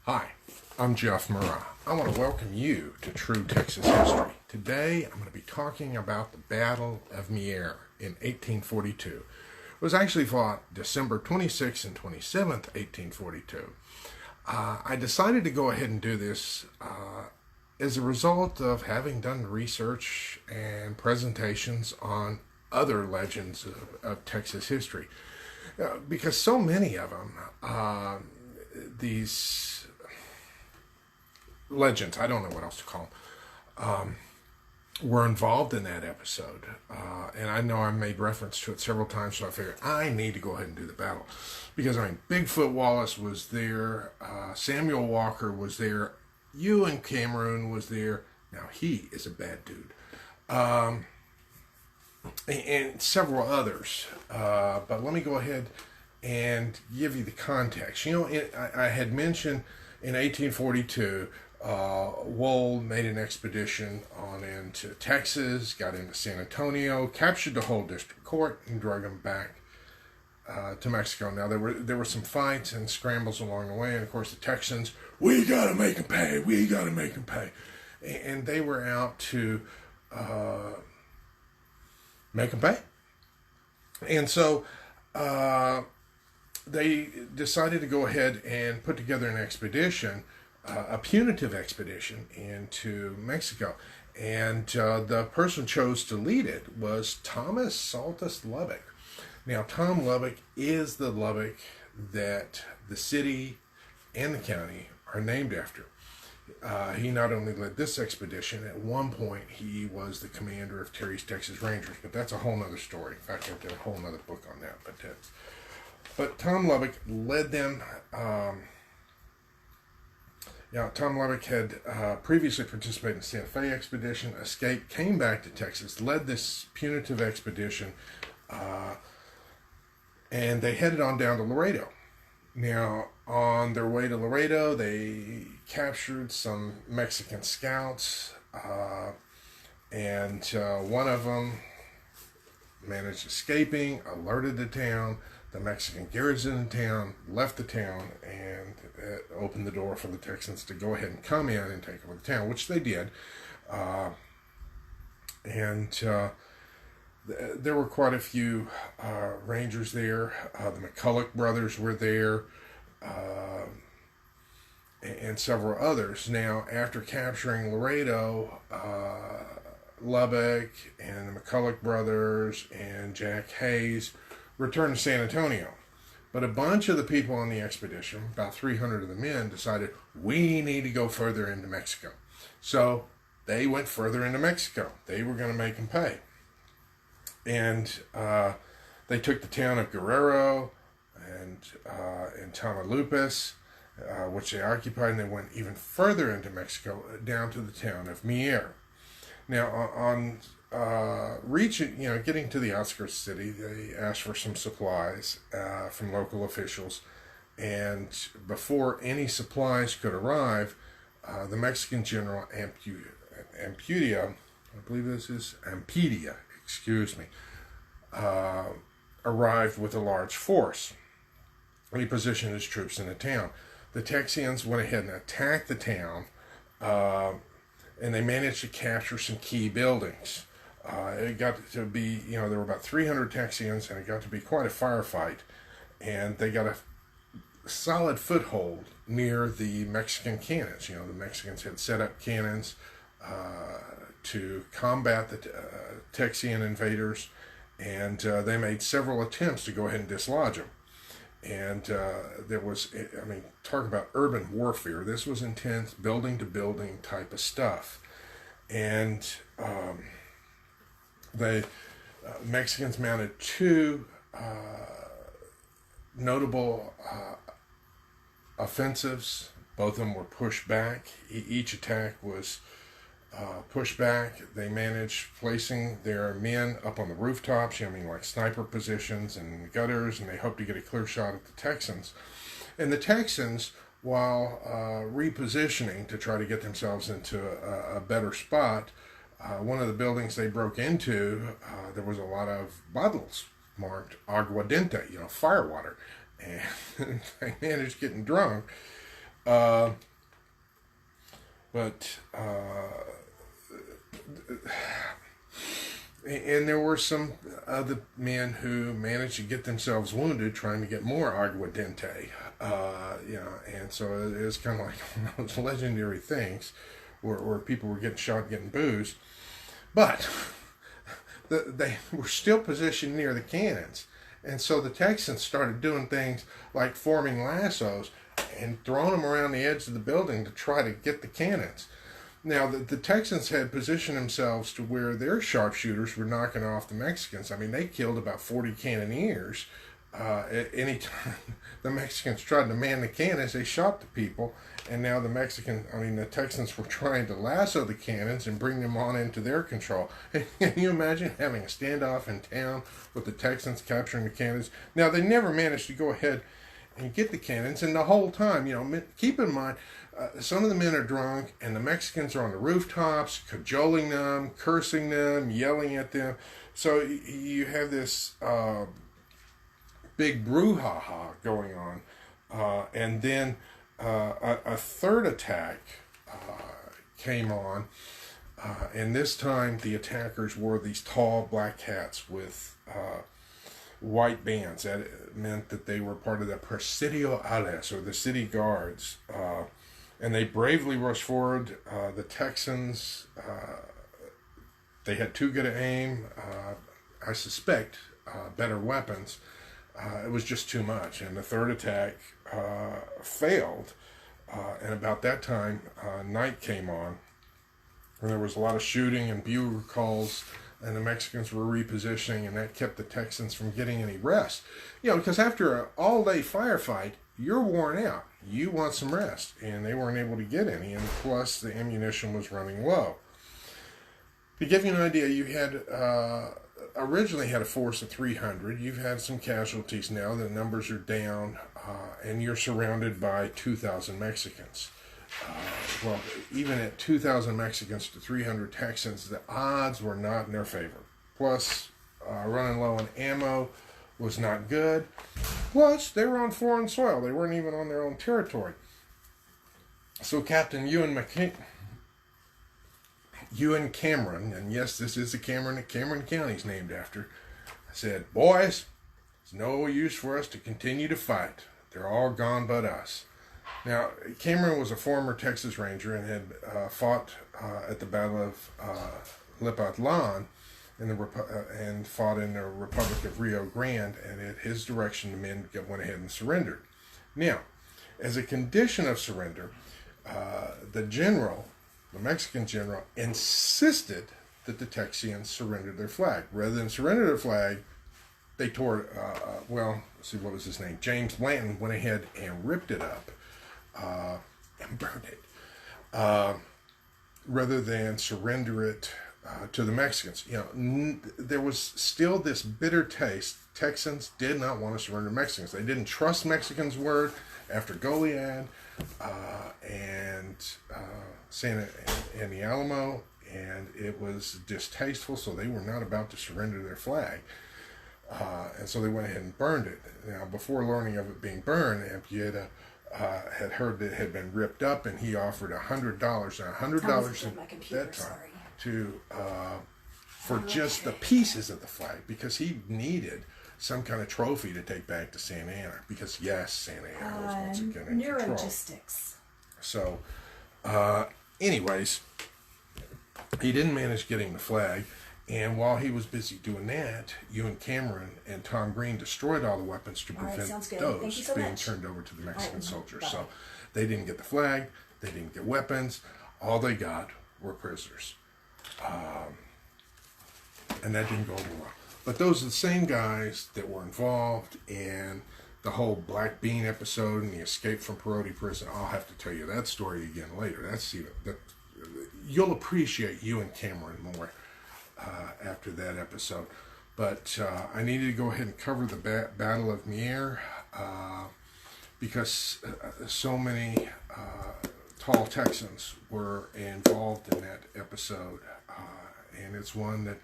Hi, I'm Jeff Murrah. I want to welcome you to True Texas History. Today I'm going to be talking about the Battle of Mier in 1842. It was actually fought December 26th and 27th, 1842. I decided to go ahead and do this as a result of having done research and presentations on other legends of Texas history. Because so many of them, these legends, I don't know what else to call them, were involved in that episode. And I know I made reference to it several times, so I figured I need to go ahead and do the battle. Because, Bigfoot Wallace was there, Samuel Walker was there, Ewan Cameron was there. Now, he is a bad dude. And several others. But let me go ahead and give you the context. I had mentioned in 1842, Wold made an expedition on into Texas, got into San Antonio, captured the whole district court, and drug them back to Mexico. Now, there were some fights and scrambles along the way, and of course the Texans, we gotta make them pay, and they were out to make them pay. And so they decided to go ahead and put together an expedition, a punitive expedition into Mexico. And the person chose to lead it was Thomas Saltus Lubbock. Now, Tom Lubbock is the Lubbock that the city and the county are named after. He not only led this expedition, at one point he was the commander of Terry's Texas Rangers, but that's a whole nother story. In fact, I did a whole nother book on that. But Tom Lubbock led them. Tom Lubbock had previously participated in the Santa Fe expedition, escaped, came back to Texas, led this punitive expedition, and they headed on down to Laredo. Now, on their way to Laredo, they captured some Mexican scouts, and one of them managed escaping, alerted the town. The Mexican garrison in town left the town, and opened the door for the Texans to go ahead and come in and take over the town, which they did. There were quite a few Rangers there. The Mcculloch Brothers were there, and several others. Now, after capturing Laredo, Lubbock and the Mcculloch Brothers and Jack Hayes returned to San Antonio. But a bunch of the people on the expedition, about 300 of the men, decided we need to go further into Mexico. So they went further into Mexico. They were going to make them pay. And they took the town of Guerrero and Tamaulipas, which they occupied, and they went even further into Mexico, down to the town of Mier. Now, on getting to the outskirts of the city, they asked for some supplies from local officials, and before any supplies could arrive, the Mexican general Ampudia, arrived with a large force, and he positioned his troops in the town. The Texians went ahead and attacked the town, and they managed to capture some key buildings. It got to be, there were about 300 Texians, and it got to be quite a firefight. And they got a solid foothold near the Mexican cannons. The Mexicans had set up cannons to combat the Texian invaders, and they made several attempts to go ahead and dislodge them. And there was, talk about urban warfare. This was intense, building to building type of stuff. And the Mexicans mounted two notable offensives. Both of them were pushed back. Each attack was pushed back. They managed placing their men up on the rooftops, like sniper positions and gutters, and they hoped to get a clear shot at the Texans. And the Texans, while repositioning to try to get themselves into a better spot, one of the buildings they broke into, there was a lot of bottles marked aguardiente, firewater, and they managed getting drunk. but and there were some other men who managed to get themselves wounded trying to get more aguardiente. And so it was kind of like one of those legendary things where people were getting shot, getting boozed. But they were still positioned near the cannons. And so the Texans started doing things like forming lassos and throwing them around the edge of the building to try to get the cannons. Now, the Texans had positioned themselves to where their sharpshooters were knocking off the Mexicans. I mean, they killed about 40 cannoneers. At any time the Mexicans tried to man the cannons, they shot the people. And now the Texans were trying to lasso the cannons and bring them on into their control. Can you imagine having a standoff in town with the Texans capturing the cannons? Now, they never managed to go ahead and get the cannons. And the whole time, keep in mind, some of the men are drunk, and the Mexicans are on the rooftops, cajoling them, cursing them, yelling at them. So you have this big brouhaha going on. And then a third attack came on, and this time the attackers wore these tall black hats with white bands. That meant that they were part of the Presidio Ales, or the city guards. And they bravely rushed forward. The Texans, they had too good an aim. I suspect better weapons. It was just too much. And the third attack failed. And about that time, night came on. And there was a lot of shooting and bugle calls. And the Mexicans were repositioning. And that kept the Texans from getting any rest. Because after an all-day firefight, you're worn out. You want some rest. And they weren't able to get any. And plus, the ammunition was running low. To give you an idea, you had originally had a force of 300. You've had some casualties now. The numbers are down. And you're surrounded by 2,000 Mexicans. Well, even at 2,000 Mexicans to 300 Texans, the odds were not in their favor. Plus, running low on ammo was not good. Plus, they were on foreign soil. They weren't even on their own territory. So Captain Ewan Cameron, and yes, this is the Cameron that Cameron County is named after, said, "Boys, it's no use for us to continue to fight. They're all gone but us." Now, Cameron was a former Texas Ranger and had fought at the Battle of Lipatlan and fought in the Republic of Rio Grande, and at his direction the men went ahead and surrendered. Now, as a condition of surrender, the Mexican general, insisted that the Texians surrender their flag. Rather than surrender their flag, they tore it, let's see, what was his name? James Blanton went ahead and ripped it up and burned it, rather than surrender it to the Mexicans. There was still this bitter taste. Texans did not want to surrender Mexicans. They didn't trust Mexicans' word after Goliad and the Alamo, and it was distasteful, so they were not about to surrender their flag. And so they went ahead and burned it. Now, before learning of it being burned, Ampueta had heard that it had been ripped up, and he offered $100. Now, $100 at that time for just the pieces of the flag, because he needed some kind of trophy to take back to Santa Ana, because yes, Santa Ana was once again in control. Neurogistics. So, anyways, he didn't manage getting the flag. And while he was busy doing that, Ewan Cameron and Tom Green destroyed all the weapons to prevent those being turned over to the Mexican soldiers. So they didn't get the flag, they didn't get weapons, all they got were prisoners. And that didn't go over well. But those are the same guys that were involved in the whole Black Bean episode and the escape from Perote prison. I'll have to tell you that story again later. You'll appreciate Ewan Cameron more after that episode. But I needed to go ahead and cover the Battle of Mier because so many tall Texans were involved in that episode. And it's one that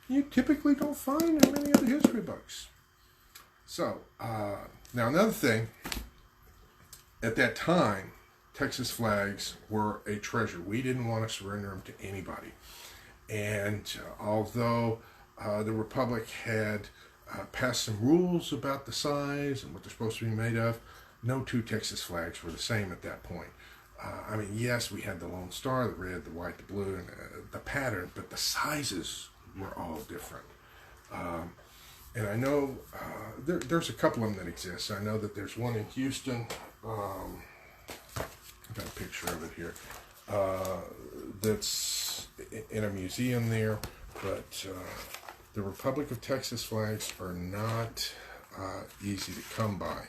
you typically don't find in many other history books. So, now another thing, at that time, Texas flags were a treasure. We didn't want to surrender them to anybody. And although the Republic had passed some rules about the size and what they're supposed to be made of, no two Texas flags were the same at that point. I mean, yes, we had the Lone Star, the red, the white, the blue, and the pattern, but the sizes were all different. And I know there's a couple of them that exist. I know that there's one in Houston. I've got a picture of it here. That's in a museum there. But the Republic of Texas flags are not easy to come by.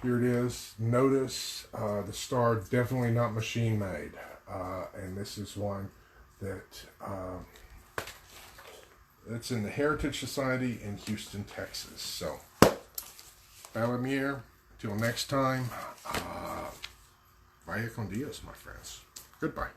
Here it is. Notice the star definitely not machine made. And this is one that it's in the Heritage Society in Houston, Texas. So, Mier, till next time, vaya con Dios, my friends. Goodbye.